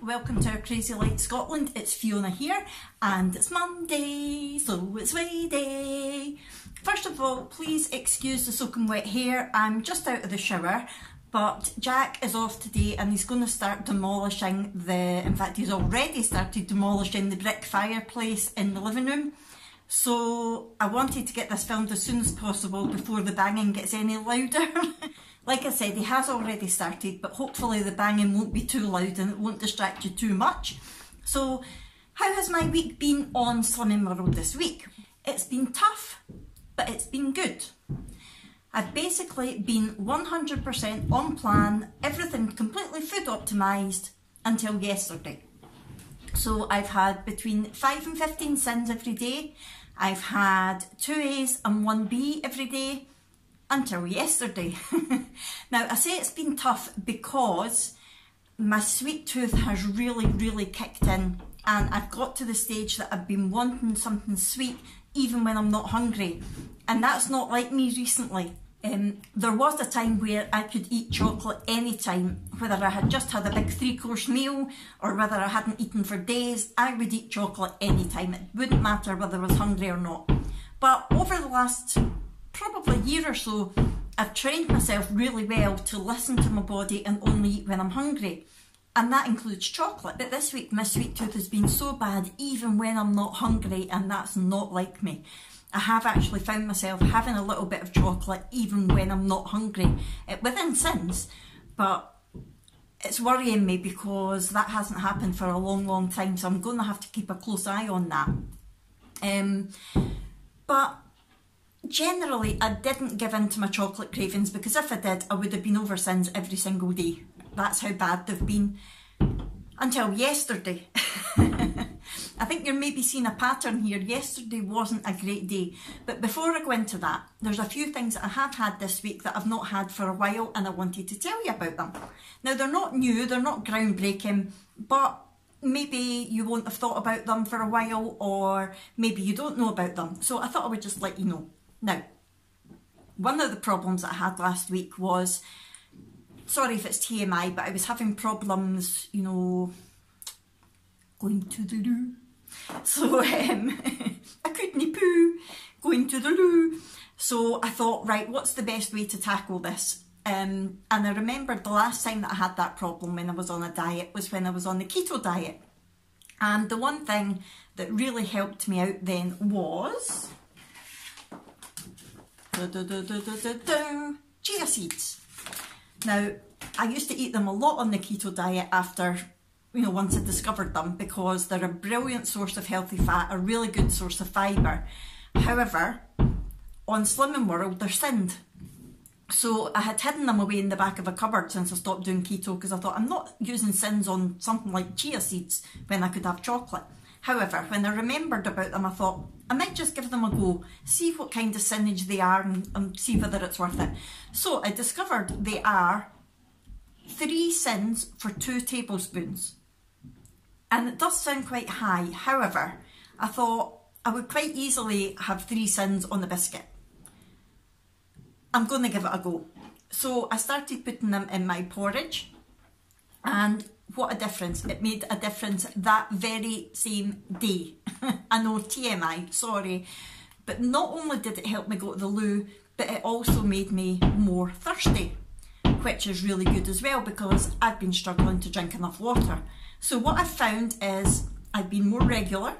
welcome to our Crazy Light Scotland. It's Fiona here and it's Monday, so it's weigh day. First of all, please excuse the soaking wet hair. I'm just out of the shower, but Jack is off today and he's going to start demolishing in fact he's already started demolishing the brick fireplace in the living room. So I wanted to get this filmed as soon as possible before the banging gets any louder. Like I said, he has already started, but hopefully the banging won't be too loud and it won't distract you too much. So how has my week been on Slimming World this week? It's been tough, but it's been good. I've basically been 100% on plan, everything completely food optimised until yesterday. So I've had between 5 and 15 sins every day. I've had 2 A's and 1 B every day until yesterday. Now I say it's been tough because my sweet tooth has really kicked in and I've got to the stage that I've been wanting something sweet even when I'm not hungry, and that's not like me recently. There was a time where I could eat chocolate anytime, whether I had just had a big 3-course meal or whether I hadn't eaten for days. I would eat chocolate anytime. It wouldn't matter whether I was hungry or not. But over the last probably year or so, I've trained myself really well to listen to my body and only eat when I'm hungry. And that includes chocolate. But this week my sweet tooth has been so bad even when I'm not hungry, and that's not like me. I have actually found myself having a little bit of chocolate even when I'm not hungry, within sins, but it's worrying me because that hasn't happened for a long time, so I'm going to have to keep a close eye on that. But generally I didn't give in to my chocolate cravings, because if I did I would have been over sins every single day. That's how bad they've been. Until yesterday. I think you're maybe seeing a pattern here. Yesterday wasn't a great day. But before I go into that, there's a few things that I have had this week that I've not had for a while, and I wanted to tell you about them. Now they're not new, they're not groundbreaking, but maybe you won't have thought about them for a while, or maybe you don't know about them. So I thought I would just let you know. Now, one of the problems that I had last week was, sorry if it's TMI, but I was having problems, you know, going to the loo. So I couldn't poo, going to the loo. So I thought, right, what's the best way to tackle this? And I remembered the last time that I had that problem when I was on a diet was when I was on the keto diet. And the one thing that really helped me out then was chia seeds. Now, I used to eat them a lot on the keto diet after, you know, once I discovered them, because they're a brilliant source of healthy fat, a really good source of fibre. However, on Slimming World, they're sinned. So I had hidden them away in the back of a cupboard since I stopped doing keto, because I thought I'm not using sins on something like chia seeds when I could have chocolate. However, when I remembered about them, I thought I might just give them a go, see what kind of sinnage they are and see whether it's worth it. So I discovered they are 3 sins for 2 tablespoons. And it does sound quite high. However, I thought I would quite easily have 3 sins on a biscuit. I'm going to give it a go. So I started putting them in my porridge, and what a difference. It made a difference that very same day. I know, TMI, sorry. But not only did it help me go to the loo, but it also made me more thirsty, which is really good as well, because I've been struggling to drink enough water. So what I've found is I've been more regular,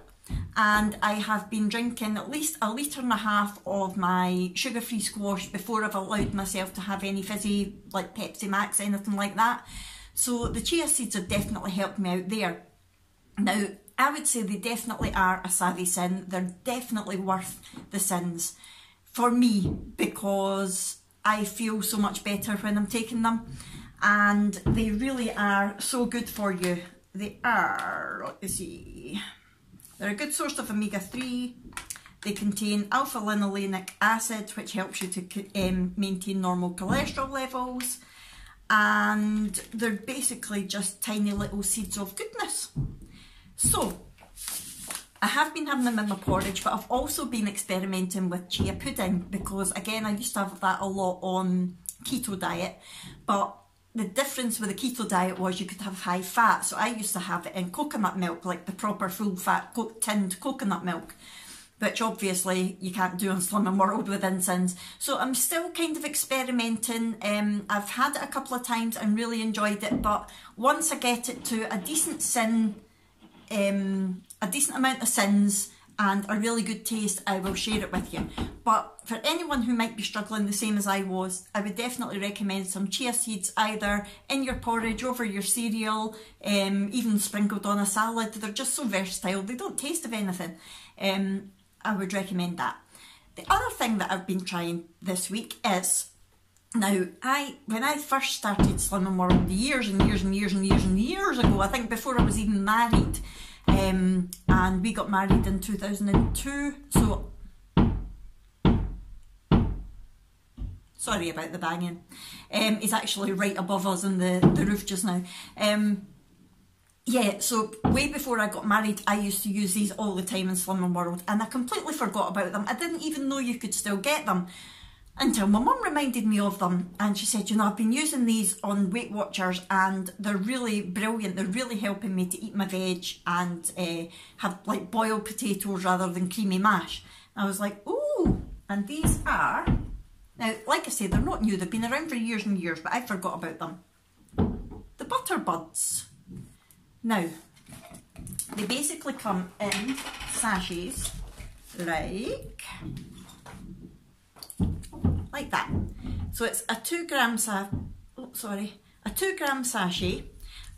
and I have been drinking at least 1.5 litres of my sugar-free squash before I've allowed myself to have any fizzy, like Pepsi Max, anything like that. So the chia seeds have definitely helped me out there. Now, I would say they definitely are a savvy sin. They're definitely worth the sins for me, because I feel so much better when I'm taking them, and they really are so good for you. They are, let me see, they're a good source of omega-3. They contain alpha-linolenic acid, which helps you to maintain normal cholesterol levels. And they're basically just tiny little seeds of goodness. So I have been having them in my porridge, but I've also been experimenting with chia pudding, because again I used to have that a lot on keto diet, but the difference with the keto diet was you could have high fat. So I used to have it in coconut milk, like the proper full fat tinned coconut milk, which obviously you can't do on Slimming World with Insins. So I'm still kind of experimenting. I've had it a couple of times and really enjoyed it, but once I get it to a decent amount of sins and a really good taste, I will share it with you. But for anyone who might be struggling the same as I was, I would definitely recommend some chia seeds either in your porridge, over your cereal, even sprinkled on a salad. They're just so versatile, they don't taste of anything. I would recommend that. The other thing that I've been trying this week is, now when I first started Slimming World years and years and years and years and years ago, I think before I was even married, and we got married in 2002, so sorry about the banging. He's actually right above us on the roof just now. Yeah, so way before I got married, I used to use these all the time in Slimming World, and I completely forgot about them. I didn't even know you could still get them until my mum reminded me of them, and she said, you know, I've been using these on Weight Watchers and they're really brilliant. They're really helping me to eat my veg and have like boiled potatoes rather than creamy mash. And I was like, ooh, and these are, now like I say, they're not new, they've been around for years and years, but I forgot about them. The Butter Buds. Now, they basically come in sachets like that. So it's a 2 gram sachet,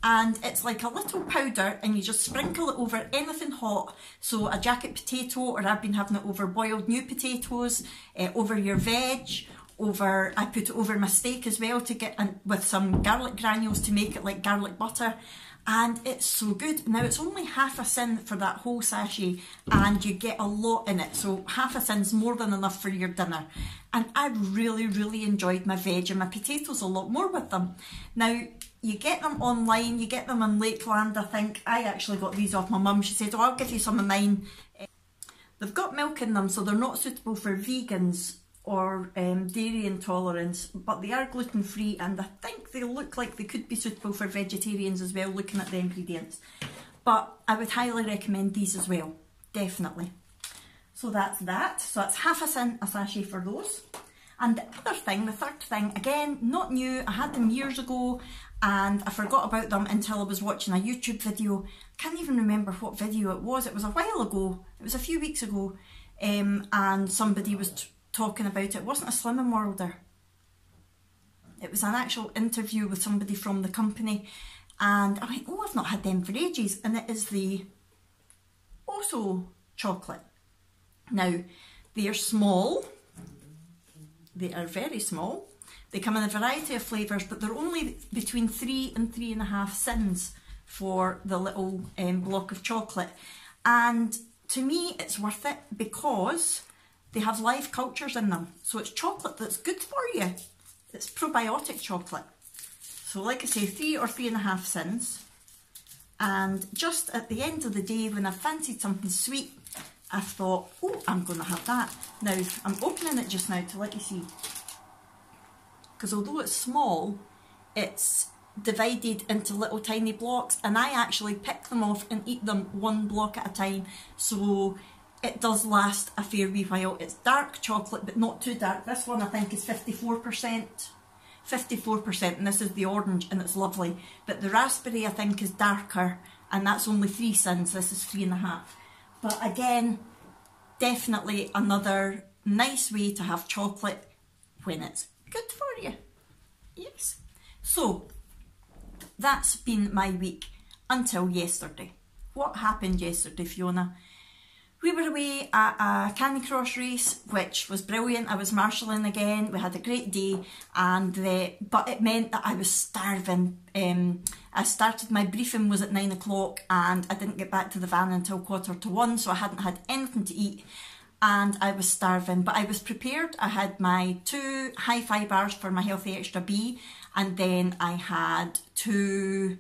and it's like a little powder, and you just sprinkle it over anything hot. So a jacket potato, or I've been having it over boiled new potatoes, over your veg, I put it over my steak as well to get with some garlic granules to make it like garlic butter. And it's so good. Now it's only half a sin for that whole sachet, and you get a lot in it. So half a sin's more than enough for your dinner. And I really, really enjoyed my veg and my potatoes a lot more with them. Now, you get them online, you get them in Lakeland, I think. I actually got these off my mum. She said, oh, I'll give you some of mine. They've got milk in them, so they're not suitable for vegans or dairy intolerance, but they are gluten free, and I think they look like they could be suitable for vegetarians as well, looking at the ingredients. But I would highly recommend these as well, definitely. So that's that. So that's half a sin a sachet for those. And the other thing, the third thing, again, not new. I had them years ago and I forgot about them until I was watching a YouTube video. I can't even remember what video it was. It was a while ago. It was a few weeks ago, and somebody was talking about it. It wasn't a Slimming Worlder. It was an actual interview with somebody from the company, and I went, oh, I've not had them for ages, and it is the Oso chocolate. Now, they are small. They are very small. They come in a variety of flavours, but they're only between 3 and 3.5 cents for the little block of chocolate. And to me, it's worth it because they have live cultures in them. So it's chocolate that's good for you. It's probiotic chocolate. So like I say, 3 or 3.5 cents. And just at the end of the day, when I fancied something sweet, I thought, oh, I'm going to have that. Now, I'm opening it just now to let you see. Because although it's small, it's divided into little tiny blocks, and I actually pick them off and eat them one block at a time. So it does last a fair wee while. It's dark chocolate, but not too dark. This one I think is 54%. 54%, and this is the orange, and it's lovely. But the raspberry I think is darker, and that's only 3 cents. This is 3.5. But again, definitely another nice way to have chocolate when it's good for you. Yes. So, that's been my week until yesterday. What happened yesterday, Fiona? We were away at a Canny Cross race, which was brilliant. I was marshalling again. We had a great day, and but it meant that I was starving. I started, my briefing was at 9 o'clock, and I didn't get back to the van until 1:45, so I hadn't had anything to eat, and I was starving. But I was prepared. I had my 2 Hi-Fi bars for my Healthy Extra B, and then I had 2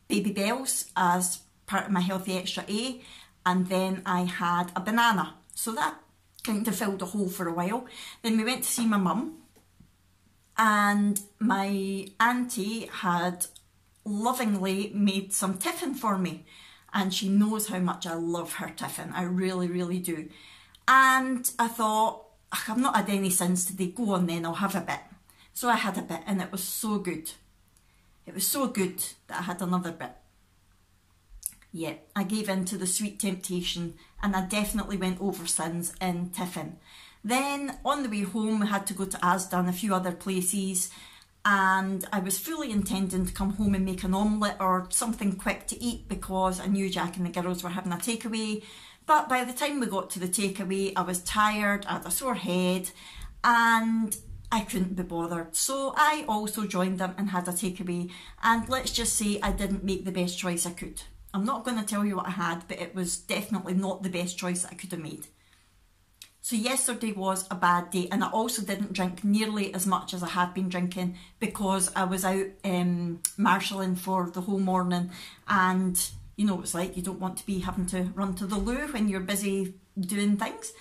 Baby Bells as part of my Healthy Extra A, and then I had a banana. So that kind of filled a hole for a while. Then we went to see my mum, and my auntie had lovingly made some tiffin for me, and she knows how much I love her tiffin. I really, really do. And I thought, I've not had any since today, go on then, I'll have a bit. So I had a bit, and it was so good. It was so good that I had another bit. Yeah, I gave in to the sweet temptation, and I definitely went over sins in tiffin. Then on the way home we had to go to Asda and a few other places, and I was fully intending to come home and make an omelette or something quick to eat because I knew Jack and the girls were having a takeaway. But by the time we got to the takeaway, I was tired, I had a sore head, and I couldn't be bothered. So I also joined them and had a takeaway, and let's just say I didn't make the best choice I could. I'm not going to tell you what I had, but it was definitely not the best choice that I could have made. So yesterday was a bad day, and I also didn't drink nearly as much as I had been drinking because I was out marshalling for the whole morning, and you know what it's like, you don't want to be having to run to the loo when you're busy doing things.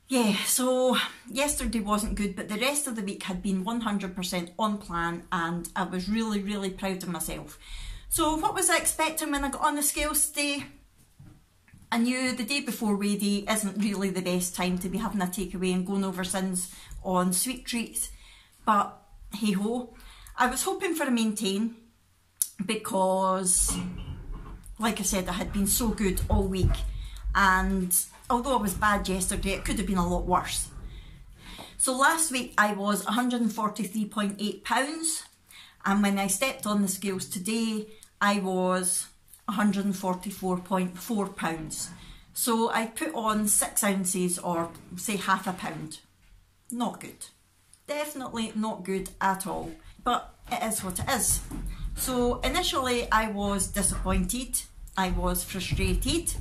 Yeah, so yesterday wasn't good, but the rest of the week had been 100% on plan, and I was really, really proud of myself. So what was I expecting when I got on the scales today? I knew the day before weigh day isn't really the best time to be having a takeaway and going over sins on sweet treats, but hey ho. I was hoping for a maintain because, like I said, I had been so good all week, and although I was bad yesterday, it could have been a lot worse. So last week I was 143.8 pounds, and when I stepped on the scales today I was 144.4 pounds. So I put on 6 ounces, or say half a pound. Not good. Definitely not good at all. But it is what it is. So initially I was disappointed, I was frustrated,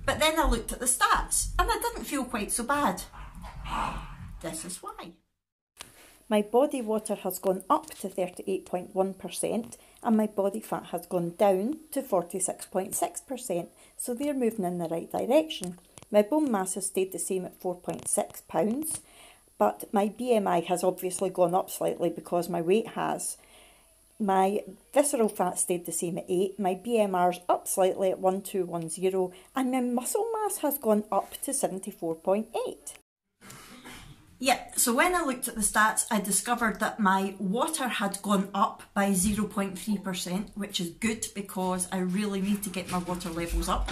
but then I looked at the stats and I didn't feel quite so bad. This is why. My body water has gone up to 38.1% and my body fat has gone down to 46.6%, so they're moving in the right direction. My bone mass has stayed the same at 4.6 pounds, but my BMI has obviously gone up slightly because my weight has. My visceral fat stayed the same at 8, my BMR's up slightly at 1210, and my muscle mass has gone up to 74.8. Yeah, so when I looked at the stats, I discovered that my water had gone up by 0.3%, which is good because I really need to get my water levels up.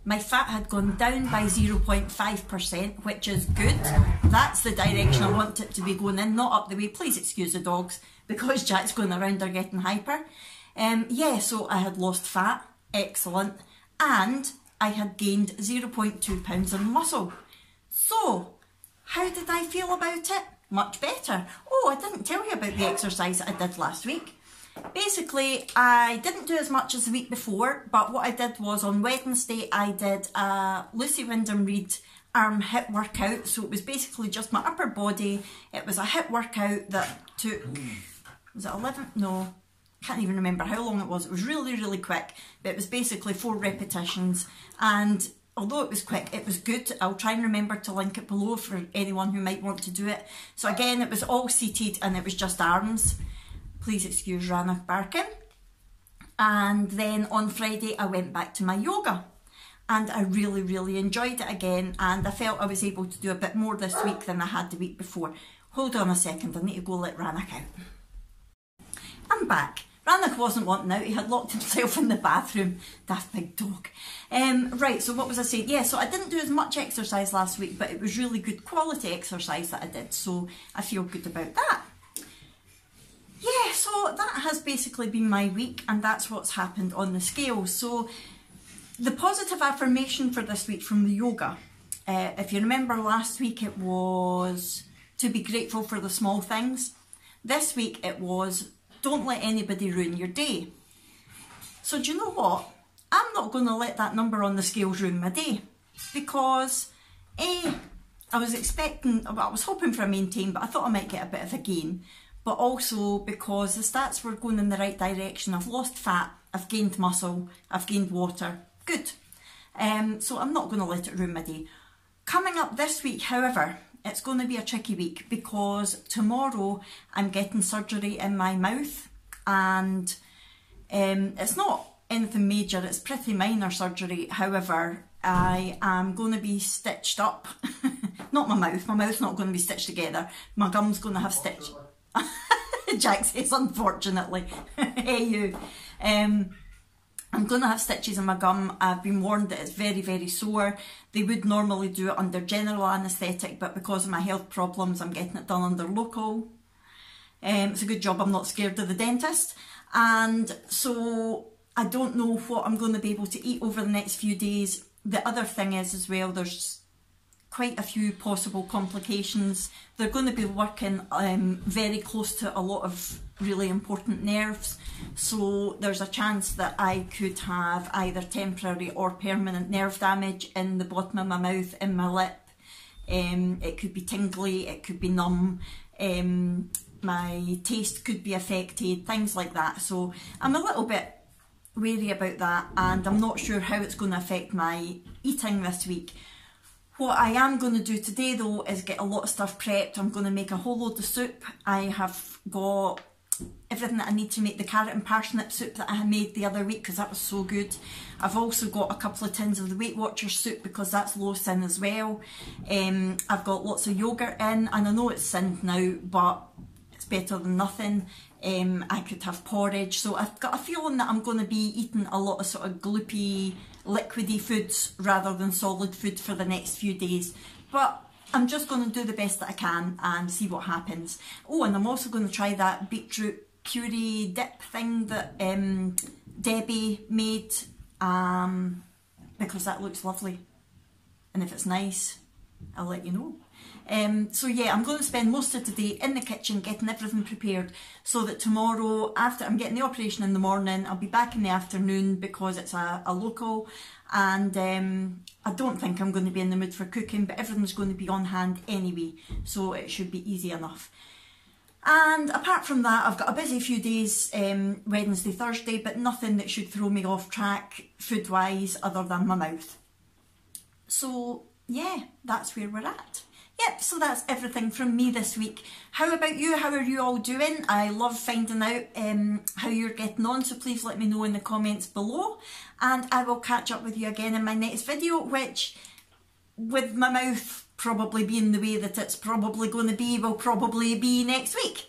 My fat had gone down by 0.5%, which is good. That's the direction I want it to be going in, not up the way. Please excuse the dogs, because Jack's going around, they're getting hyper. Yeah, so I had lost fat, excellent, and I had gained 0.2 pounds in muscle. So, how did I feel about it? Much better. Oh, I didn't tell you about the exercise that I did last week. Basically, I didn't do as much as the week before, but what I did was on Wednesday I did a Lucy Wyndham Reid arm hip workout. So it was basically just my upper body. It was a hip workout that took, was it 11? No, I can't even remember how long it was. It was really, really quick, but it was basically 4 repetitions, and although it was quick, it was good. I'll try and remember to link it below for anyone who might want to do it. So again, it was all seated and it was just arms. Please excuse Ranach barking. And then on Friday, I went back to my yoga. And I really, really enjoyed it again. And I felt I was able to do a bit more this week than I had the week before. Hold on a second, I need to go let Ranach out. I'm back. Ranach wasn't wanting out, he had locked himself in the bathroom. That big dog. Right, so what was I saying? Yeah, so I didn't do as much exercise last week, but it was really good quality exercise that I did, so I feel good about that. Yeah, so that has basically been my week, and that's what's happened on the scale. So the positive affirmation for this week from the yoga, if you remember last week it was to be grateful for the small things. This week it was don't let anybody ruin your day. So do you know what? I'm not going to let that number on the scales ruin my day, because I was hoping for a maintain, but I thought I might get a bit of a gain, but also because the stats were going in the right direction. I've lost fat, I've gained muscle, I've gained water, good. So I'm not going to let it ruin my day. Coming up this week, however, it's going to be a tricky week because tomorrow I'm getting surgery in my mouth, and it's not anything major, it's pretty minor surgery. However, I am going to be stitched up. Not my mouth's not going to be stitched together. My gum's going to have stitch. Jack says, unfortunately. Hey you. I'm going to have stitches in my gum. I've been warned that it's very, very sore. They would normally do it under general anaesthetic, but because of my health problems, I'm getting it done under local. It's a good job I'm not scared of the dentist. And so I don't know what I'm going to be able to eat over the next few days. The other thing is as well, there's quite a few possible complications. They're going to be working very close to a lot of really important nerves, so there's a chance that I could have either temporary or permanent nerve damage in the bottom of my mouth, in my lip. It could be tingly, it could be numb, my taste could be affected, things like that. So I'm a little bit wary about that, and I'm not sure how it's going to affect my eating this week. What I am going to do today though is get a lot of stuff prepped. I'm going to make a whole load of soup. I have got everything that I need to make the carrot and parsnip soup that I made the other week because that was so good. I've also got a couple of tins of the Weight Watchers soup because that's low sin as well. I've got lots of yogurt in, and I know it's sinned now, but it's better than nothing. I could have porridge, so I've got a feeling that I'm going to be eating a lot of sort of gloopy, liquidy foods rather than solid food for the next few days. But I'm just going to do the best that I can and see what happens. Oh, and I'm also going to try that beetroot puree dip thing that Debbie made, because that looks lovely. And if it's nice, I'll let you know. So yeah, I'm going to spend most of today in the kitchen getting everything prepared so that tomorrow, after I'm getting the operation in the morning, I'll be back in the afternoon because it's a local, and I don't think I'm going to be in the mood for cooking, but everything's going to be on hand anyway, so it should be easy enough. And apart from that, I've got a busy few days, Wednesday, Thursday, but nothing that should throw me off track food-wise other than my mouth. So yeah, that's where we're at. Yep, so that's everything from me this week. How about you? How are you all doing? I love finding out how you're getting on, so please let me know in the comments below. And I will catch up with you again in my next video, which, with my mouth probably being the way that it's probably going to be, will probably be next week.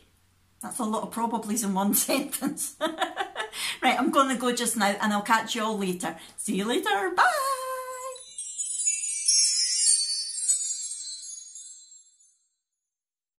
That's a lot of probablys in one sentence. Right, I'm going to go just now and I'll catch you all later. See you later. Bye!